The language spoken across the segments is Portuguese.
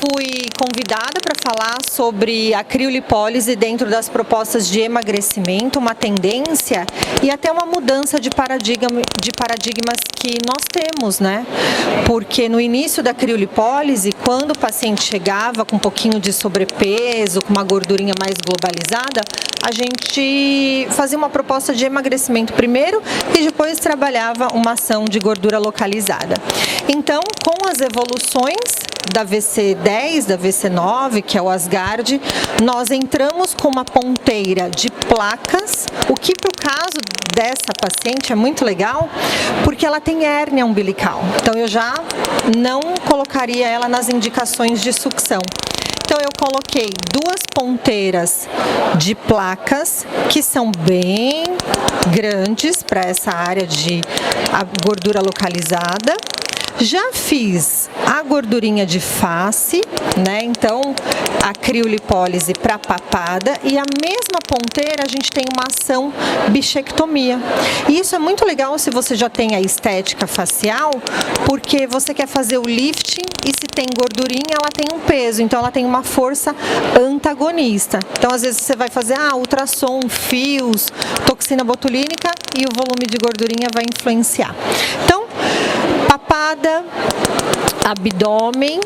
fui convidada para falar sobre a criolipólise dentro das propostas de emagrecimento, uma tendência e até uma mudança de paradigmas que nós temos, né? Porque no início da criolipólise, quando o paciente chegava com um pouquinho de sobrepeso, com uma gordurinha mais globalizada, a gente fazia uma proposta de emagrecimento primeiro e depois trabalhava uma ação de gordura localizada. Então, com as evoluções da VC10, da VC9, que é o Asgard, nós entramos com uma ponteira de placas, o que para o caso dessa paciente é muito legal, porque ela tem hérnia umbilical. Então eu já não colocaria ela nas indicações de sucção. Então eu coloquei duas ponteiras de placas que são bem grandes para essa área de gordura localizada. Já fiz a gordurinha de face, né? Então a criolipólise para papada, e a mesma ponteira a gente tem uma ação bichectomia. E isso é muito legal se você já tem a estética facial, porque você quer fazer o lifting e se tem gordurinha ela tem um peso, então ela tem uma força antagonista. Então às vezes você vai fazer ultrassom, fios, toxina botulínica e o volume de gordurinha vai influenciar. Então papada, abdômen,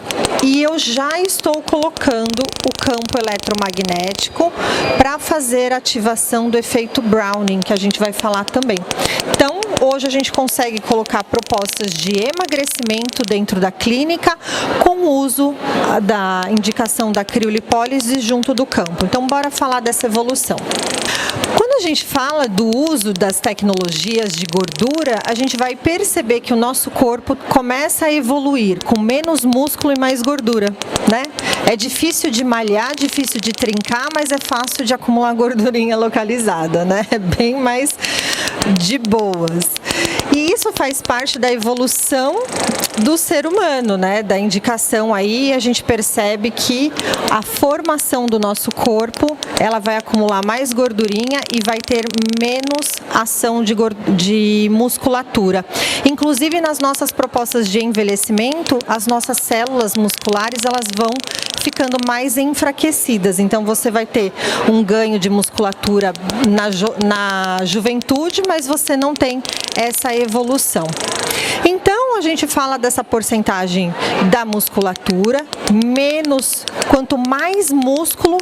e eu já estou colocando o campo eletromagnético para fazer a ativação do efeito Browning, que a gente vai falar também. Então, hoje a gente consegue colocar propostas de emagrecimento dentro da clínica com o uso da indicação da criolipólise junto do campo. Então, bora falar dessa evolução. Quando a gente fala do uso das tecnologias de gordura, a gente vai perceber que o nosso corpo começa a evoluir com menos músculo e mais gordura, né? É difícil de malhar, difícil de trincar, mas é fácil de acumular gordurinha localizada, né? É bem mais de boas. E isso faz parte da evolução do ser humano, né? Da indicação aí, a gente percebe que a formação do nosso corpo, ela vai acumular mais gordurinha e vai ter menos ação de musculatura. Inclusive nas nossas propostas de envelhecimento, as nossas células musculares, elas vão ficando mais enfraquecidas. Então você vai ter um ganho de musculatura na juventude, mas você não tem essa evolução. Então a gente fala dessa porcentagem da musculatura, quanto mais músculo,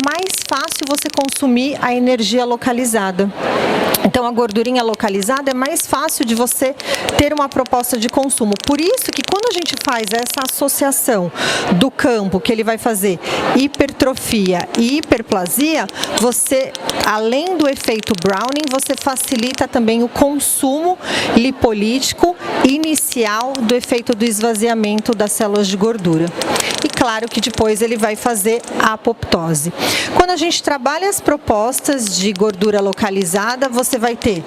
mais fácil você consumir a energia localizada. Então a gordurinha localizada é mais fácil de você ter uma proposta de consumo. Por isso que quando a gente faz essa associação do campo, que ele vai fazer hipertrofia e hiperplasia, você, além do efeito Browning, você facilita também o consumo lipolítico inicial do efeito do esvaziamento das células de gordura. E claro que depois ele vai fazer a apoptose. Quando a gente trabalha as propostas de gordura localizada, você vai ter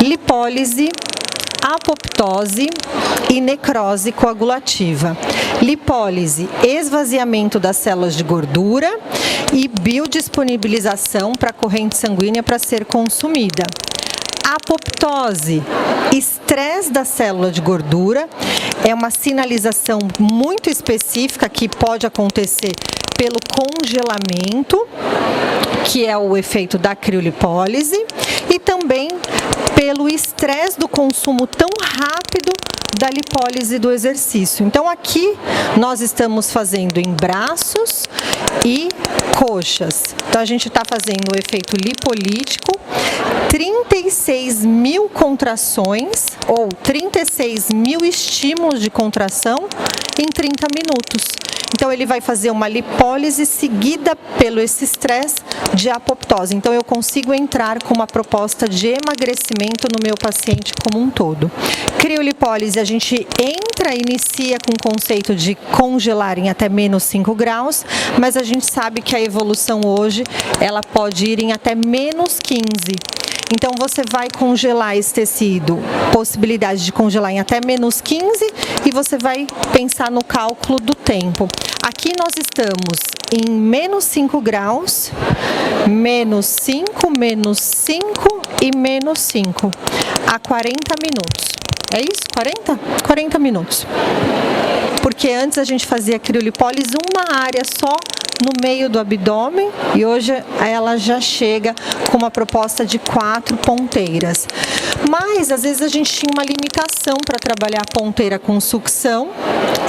lipólise, apoptose e necrose coagulativa. Lipólise, esvaziamento das células de gordura e biodisponibilização para a corrente sanguínea para ser consumida. Apoptose, estresse da célula de gordura, é uma sinalização muito específica que pode acontecer pelo congelamento, que é o efeito da criolipólise, e também pelo estresse do consumo tão rápido da lipólise do exercício. Então aqui nós estamos fazendo em braços e coxas. Então a gente está fazendo o efeito lipolítico, 36 mil contrações ou 36 mil estímulos de contração em 30 minutos. Então ele vai fazer uma lipólise seguida pelo esse estresse de apoptose. Então eu consigo entrar com uma proposta de emagrecimento no meu paciente como um todo. Criolipólise, a gente inicia com o conceito de congelar em até menos 5 graus, mas a gente sabe que a evolução hoje, ela pode ir em até menos 15. Então você vai congelar esse tecido, possibilidade de congelar em até menos 15, e você vai pensar no cálculo do tempo. Aqui nós estamos em menos 5 graus, menos 5, menos 5 e menos 5, a 40 minutos. É isso? 40? 40 minutos. porque antes a gente fazia criolipólise uma área só no meio do abdômen e hoje ela já chega com uma proposta de 4 ponteiras. Mas às vezes a gente tinha uma limitação para trabalhar a ponteira com sucção.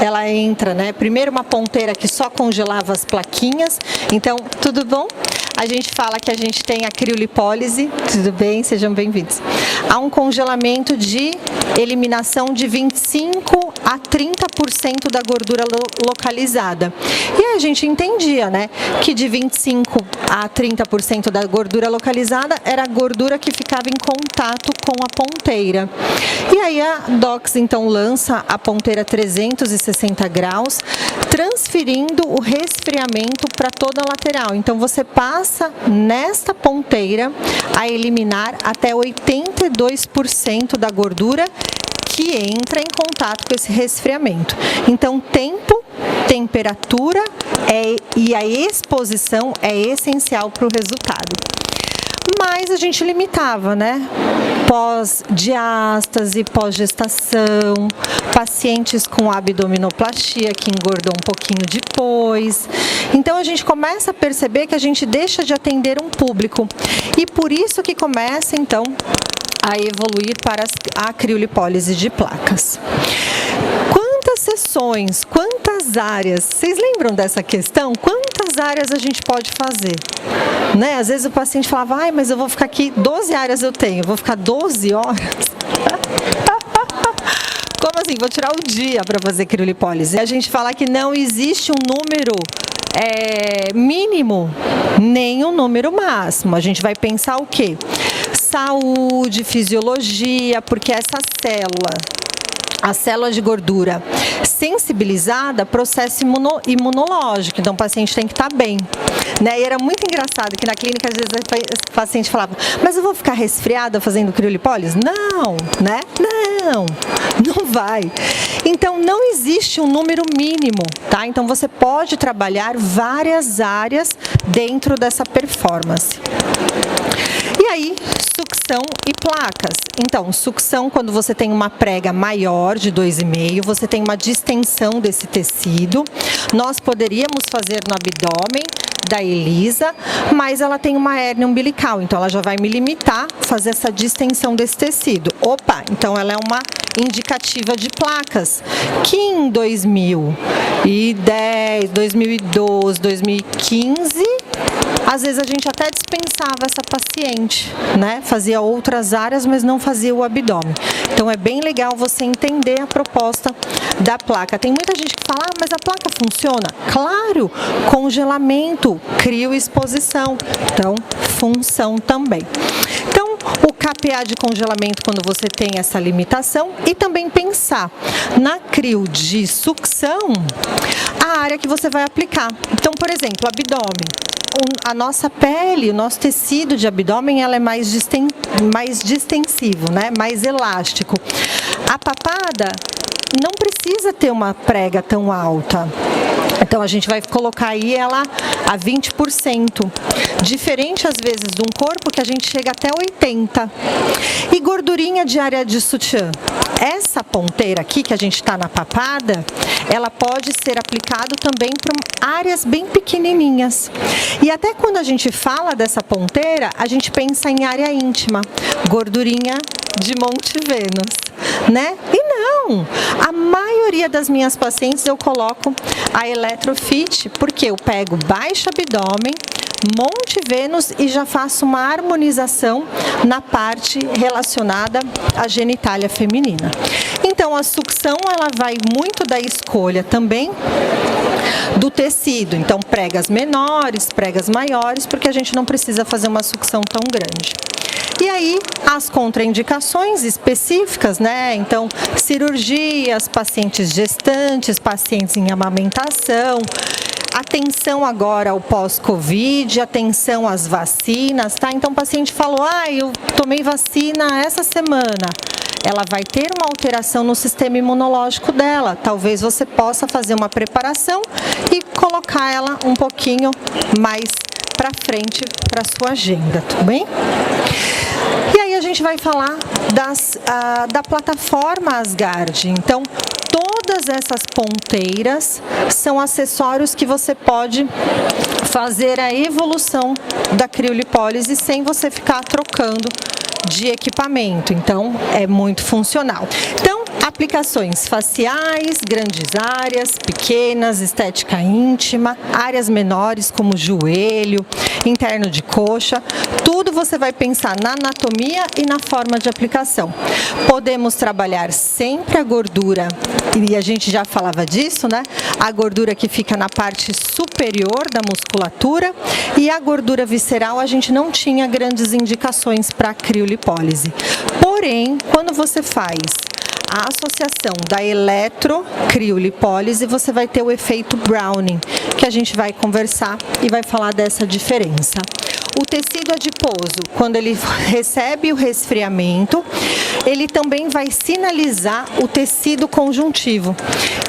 Ela entra, né? Primeiro uma ponteira que só congelava as plaquinhas. Então, tudo bom? A gente fala que a gente tem a criolipólise, tudo bem? Sejam bem-vindos. Há um congelamento de eliminação de 25 a 30% da gordura localizada. E aí a gente entendia, né, que de 25 a 30% da gordura localizada era a gordura que ficava em contato com a ponteira. E aí a Dox então lança a ponteira 360 graus, transferindo o resfriamento para toda a lateral. Então você passa nesta ponteira a eliminar até 82% da gordura que entra em contato com esse resfriamento. Então, tempo, temperatura e a exposição é essencial para o resultado. Mas a gente limitava, né? Pós-diástase, pós-gestação, pacientes com abdominoplastia que engordam um pouquinho depois. Então a gente começa a perceber que a gente deixa de atender um público. E por isso que começa, então, a evoluir para a criolipólise de placas. Quantas sessões, quantas áreas? Vocês lembram dessa questão? Quantas áreas a gente pode fazer? Né? Às vezes o paciente falava, ai, mas eu vou ficar aqui, 12 áreas eu tenho, eu vou ficar 12 horas? Como assim? Vou tirar o dia para fazer criolipólise. A gente fala que não existe um número mínimo, nem um número máximo. A gente vai pensar o quê? Saúde, fisiologia, porque essa célula, a célula de gordura sensibilizada, processo imunológico, então o paciente tem que estar bem. Né? E era muito engraçado que na clínica às vezes o paciente falava, mas eu vou ficar resfriada fazendo criolipólise? Não, né? Não vai. Então não existe um número mínimo, tá? Então você pode trabalhar várias áreas dentro dessa performance. E aí, sucção e placas. Então, sucção, quando você tem uma prega maior de 2,5, você tem uma distensão desse tecido. Nós poderíamos fazer no abdômen da Elisa, mas ela tem uma hérnia umbilical, então ela já vai me limitar a fazer essa distensão desse tecido. Opa, então ela é uma indicativa de placas, que em 2010, 2012, 2015... às vezes a gente até dispensava essa paciente, né? Fazia outras áreas, mas não fazia o abdômen. Então é bem legal você entender a proposta da placa. Tem muita gente que fala, mas a placa funciona? Claro, congelamento, crioexposição, então função também. Então, o KPA de congelamento quando você tem essa limitação e também pensar na crio de sucção, a área que você vai aplicar. Então, por exemplo, abdômen. A nossa pele, o nosso tecido de abdômen, ela é mais distensivo, né? Mais elástico. A papada não precisa ter uma prega tão alta. Então a gente vai colocar aí ela a 20%. Diferente às vezes de um corpo que a gente chega até 80%. E gordurinha de área de sutiã. Essa ponteira aqui que a gente está na papada, ela pode ser aplicado também para áreas bem pequenininhas. E até quando a gente fala dessa ponteira, a gente pensa em área íntima, gordurinha de Monte Vênus, né? E não! A maioria das minhas pacientes eu coloco a Electrofit, porque eu pego baixo abdômen, Monte Vênus e já faço uma harmonização na parte relacionada à genitália feminina. Então a sucção ela vai muito da escolha também do tecido. Então pregas menores, pregas maiores, porque a gente não precisa fazer uma sucção tão grande. E aí, as contraindicações específicas, né? Então, cirurgias, pacientes gestantes, pacientes em amamentação, atenção agora ao pós-Covid, atenção às vacinas, tá? Então, o paciente falou, eu tomei vacina essa semana. Ela vai ter uma alteração no sistema imunológico dela. Talvez você possa fazer uma preparação e colocar ela um pouquinho mais para frente para sua agenda, tudo bem? E aí a gente vai falar da plataforma Asgard. Então, todas Todas essas ponteiras são acessórios que você pode fazer a evolução da criolipólise sem você ficar trocando de equipamento. Então, é muito funcional. Então, aplicações faciais, grandes áreas, pequenas, estética íntima, áreas menores como joelho, interno de coxa, tudo você vai pensar na anatomia e na forma de aplicação. Podemos trabalhar sempre a gordura, e a gente já falava disso, né? A gordura que fica na parte superior da musculatura, e a gordura visceral a gente não tinha grandes indicações para criolipólise. Porém, quando você faz a associação da eletrocriolipólise, você vai ter o efeito Browning, que a gente vai conversar e vai falar dessa diferença. O tecido adiposo, quando ele recebe o resfriamento, ele também vai sinalizar o tecido conjuntivo.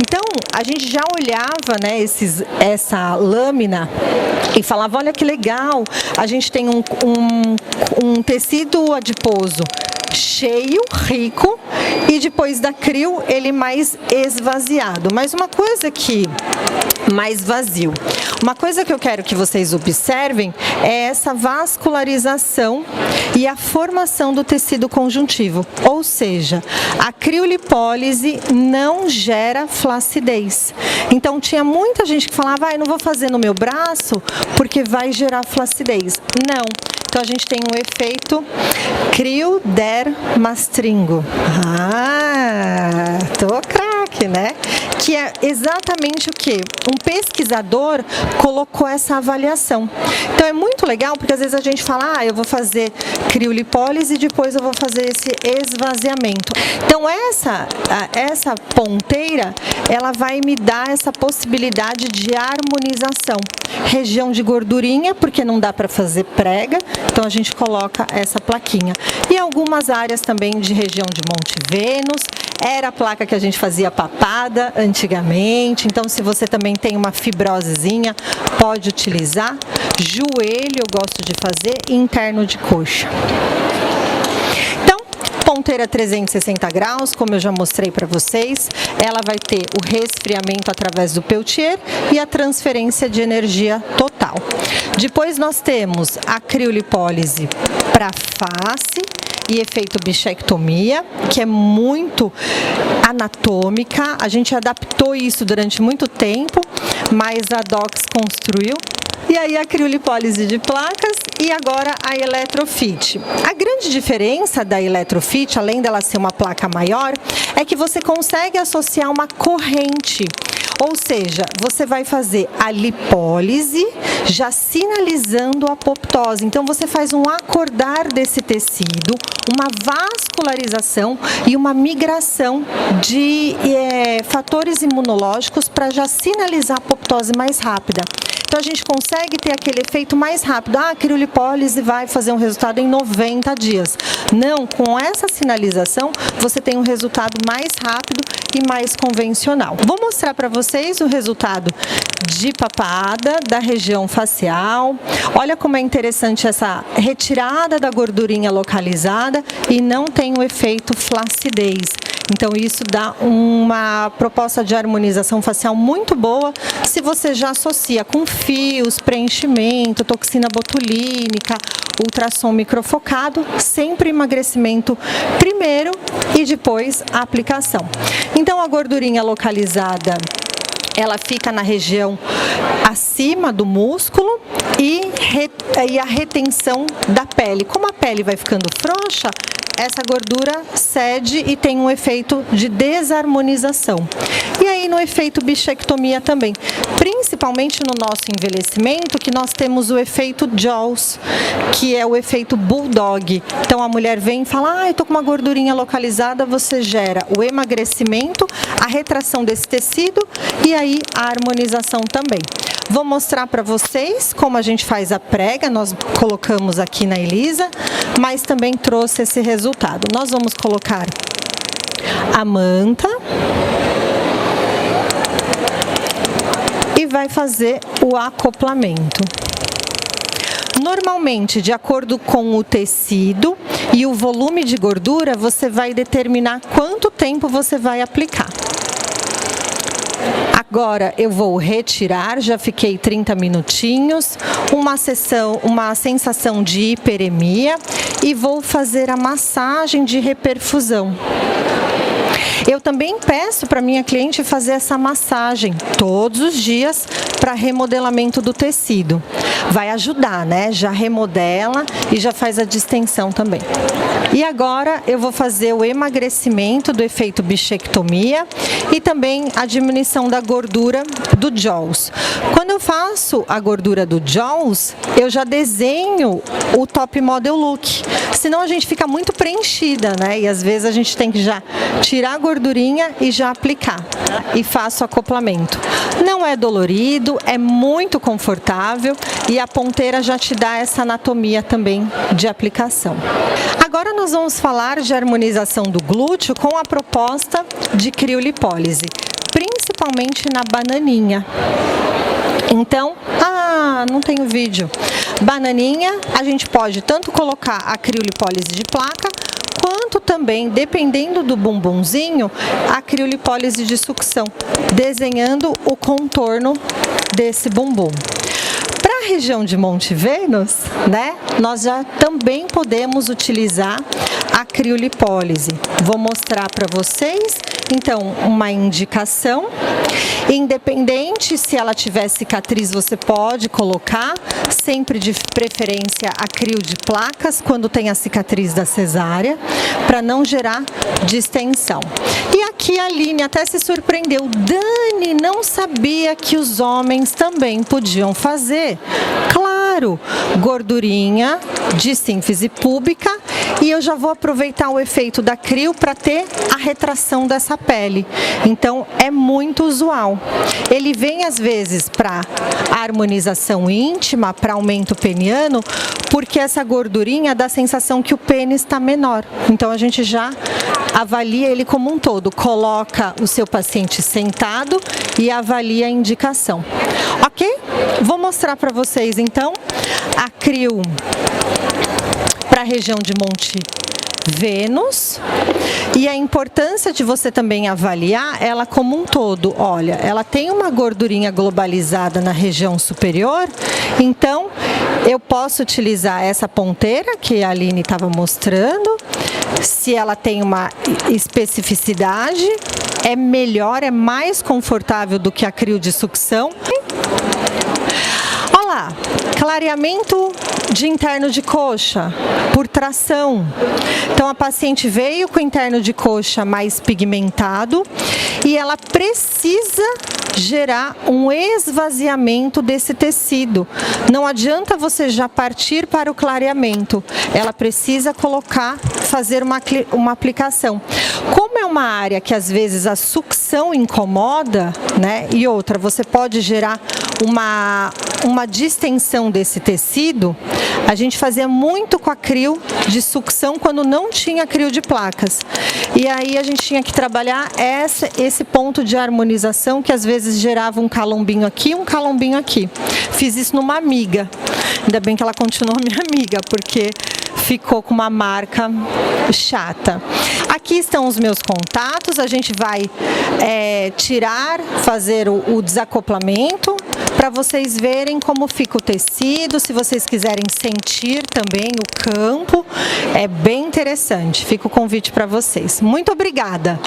Então, a gente já olhava, né, essa lâmina e falava, olha que legal, a gente tem um tecido adiposo cheio, rico, e depois da crio ele mais esvaziado. Mas uma coisa que mais vazio. Uma coisa que eu quero que vocês observem é essa vascularização e a formação do tecido conjuntivo. Ou seja, a criolipólise não gera flacidez. Então tinha muita gente que falava, não vou fazer no meu braço porque vai gerar flacidez. Não. Então a gente tem um efeito criodermastringo. Tô craque, né? Que é exatamente o que? Um pesquisador colocou essa avaliação. Então é muito legal, porque às vezes a gente fala, eu vou fazer criolipólise e depois eu vou fazer esse esvaziamento. Então essa ponteira, ela vai me dar essa possibilidade de harmonização. Região de gordurinha, porque não dá para fazer prega, então a gente coloca essa plaquinha. E algumas áreas também de região de Monte Vênus, era a placa que a gente fazia papada antigamente, então se você também tem uma fibrosezinha, pode utilizar. Joelho eu gosto de fazer, interno de coxa. Ponteira 360 graus, como eu já mostrei para vocês, ela vai ter o resfriamento através do Peltier e a transferência de energia total. Depois nós temos a criolipólise para face e efeito bichectomia, que é muito anatômica. A gente adaptou isso durante muito tempo, mas a Dox construiu. E aí a criolipólise de placas e agora a Electrofit. A grande diferença da Electrofit, além dela ser uma placa maior, é que você consegue associar uma corrente. Ou seja, você vai fazer a lipólise já sinalizando a apoptose. Então você faz um acordar desse tecido, uma vascularização e uma migração de fatores imunológicos para já sinalizar a apoptose mais rápida. Então a gente consegue ter aquele efeito mais rápido. A criolipólise vai fazer um resultado em 90 dias. Não, com essa sinalização você tem um resultado mais rápido e mais convencional. Vou mostrar para vocês o resultado de papada da região facial. Olha como é interessante essa retirada da gordurinha localizada e não tem o efeito flacidez. Então isso dá uma proposta de harmonização facial muito boa se você já associa com fios, preenchimento, toxina botulínica, ultrassom microfocado, sempre emagrecimento primeiro e depois a aplicação. Então a gordurinha localizada, ela fica na região acima do músculo e a retenção da pele. Como a pele vai ficando frouxa, essa gordura cede e tem um efeito de desarmonização. E aí no efeito bichectomia também, principalmente no nosso envelhecimento, que nós temos o efeito Jaws, que é o efeito bulldog. Então a mulher vem e fala, eu tô com uma gordurinha localizada, você gera o emagrecimento, a retração desse tecido e aí a harmonização também. Vou mostrar para vocês como a gente faz a prega, nós colocamos aqui na Elisa, mas também trouxe esse resultado. Nós vamos colocar a manta e vai fazer o acoplamento. Normalmente, de acordo com o tecido e o volume de gordura, você vai determinar quanto tempo você vai aplicar. Agora eu vou retirar, já fiquei 30 minutinhos, uma sensação de hiperemia e vou fazer a massagem de reperfusão. Eu também peço para minha cliente fazer essa massagem todos os dias para remodelamento do tecido. Vai ajudar, né? Já remodela e já faz a distensão também. E agora eu vou fazer o emagrecimento do efeito bichectomia e também a diminuição da gordura do JAWS. Quando eu faço a gordura do JAWS, eu já desenho o top model look. Senão a gente fica muito preenchida, né? E às vezes a gente tem que já tirar a gordurinha e já aplicar. E faço o acoplamento. Não é dolorido, é muito confortável e a ponteira já te dá essa anatomia também de aplicação. Agora nós vamos falar de harmonização do glúteo com a proposta de criolipólise, principalmente na bananinha. Então, não tenho vídeo. Bananinha, a gente pode tanto colocar a criolipólise de placa, quanto também, dependendo do bumbumzinho, a criolipólise de sucção, desenhando o contorno desse bumbum. Para a região de Monte Vênus, né, nós já também podemos utilizar a criolipólise. Vou mostrar para vocês, então, uma indicação. Independente se ela tiver cicatriz, você pode colocar, sempre de preferência a crio de placas, quando tem a cicatriz da cesárea, para não gerar distensão. E aqui a Aline até se surpreendeu. Dani, não sabia que os homens também podiam fazer. Claro, gordurinha de sínfise púbica, e eu já vou aproveitar o efeito da crio para ter a retração dessa pele. Então é muito usual. Ele vem às vezes para harmonização íntima, para aumento peniano, porque essa gordurinha dá a sensação que o pênis está menor. Então a gente já avalia ele como um todo, coloca o seu paciente sentado e avalia a indicação. Ok? Vou mostrar para vocês então a crio para a região de Monte Vênus e a importância de você também avaliar ela como um todo. Olha, ela tem uma gordurinha globalizada na região superior, então eu posso utilizar essa ponteira que a Aline estava mostrando. Se ela tem uma especificidade, é melhor, é mais confortável do que a crio de sucção. Olha lá, clareamento de interno de coxa, por tração. Então a paciente veio com o interno de coxa mais pigmentado e ela precisa gerar um esvaziamento desse tecido. Não adianta você já partir para o clareamento, ela precisa fazer uma aplicação. Como é uma área que às vezes a sucção incomoda, né? E outra, você pode gerar uma distensão desse tecido, a gente fazia muito com a crio de sucção quando não tinha crio de placas. E aí a gente tinha que trabalhar esse ponto de harmonização que às vezes gerava um calombinho aqui, um calombinho aqui. Fiz isso numa amiga. Ainda bem que ela continuou minha amiga, porque ficou com uma marca chata. Aqui estão os meus contatos, a gente vai fazer o desacoplamento para vocês verem como fica o tecido, se vocês quiserem sentir também o campo, é bem interessante. Fica o convite para vocês. Muito obrigada!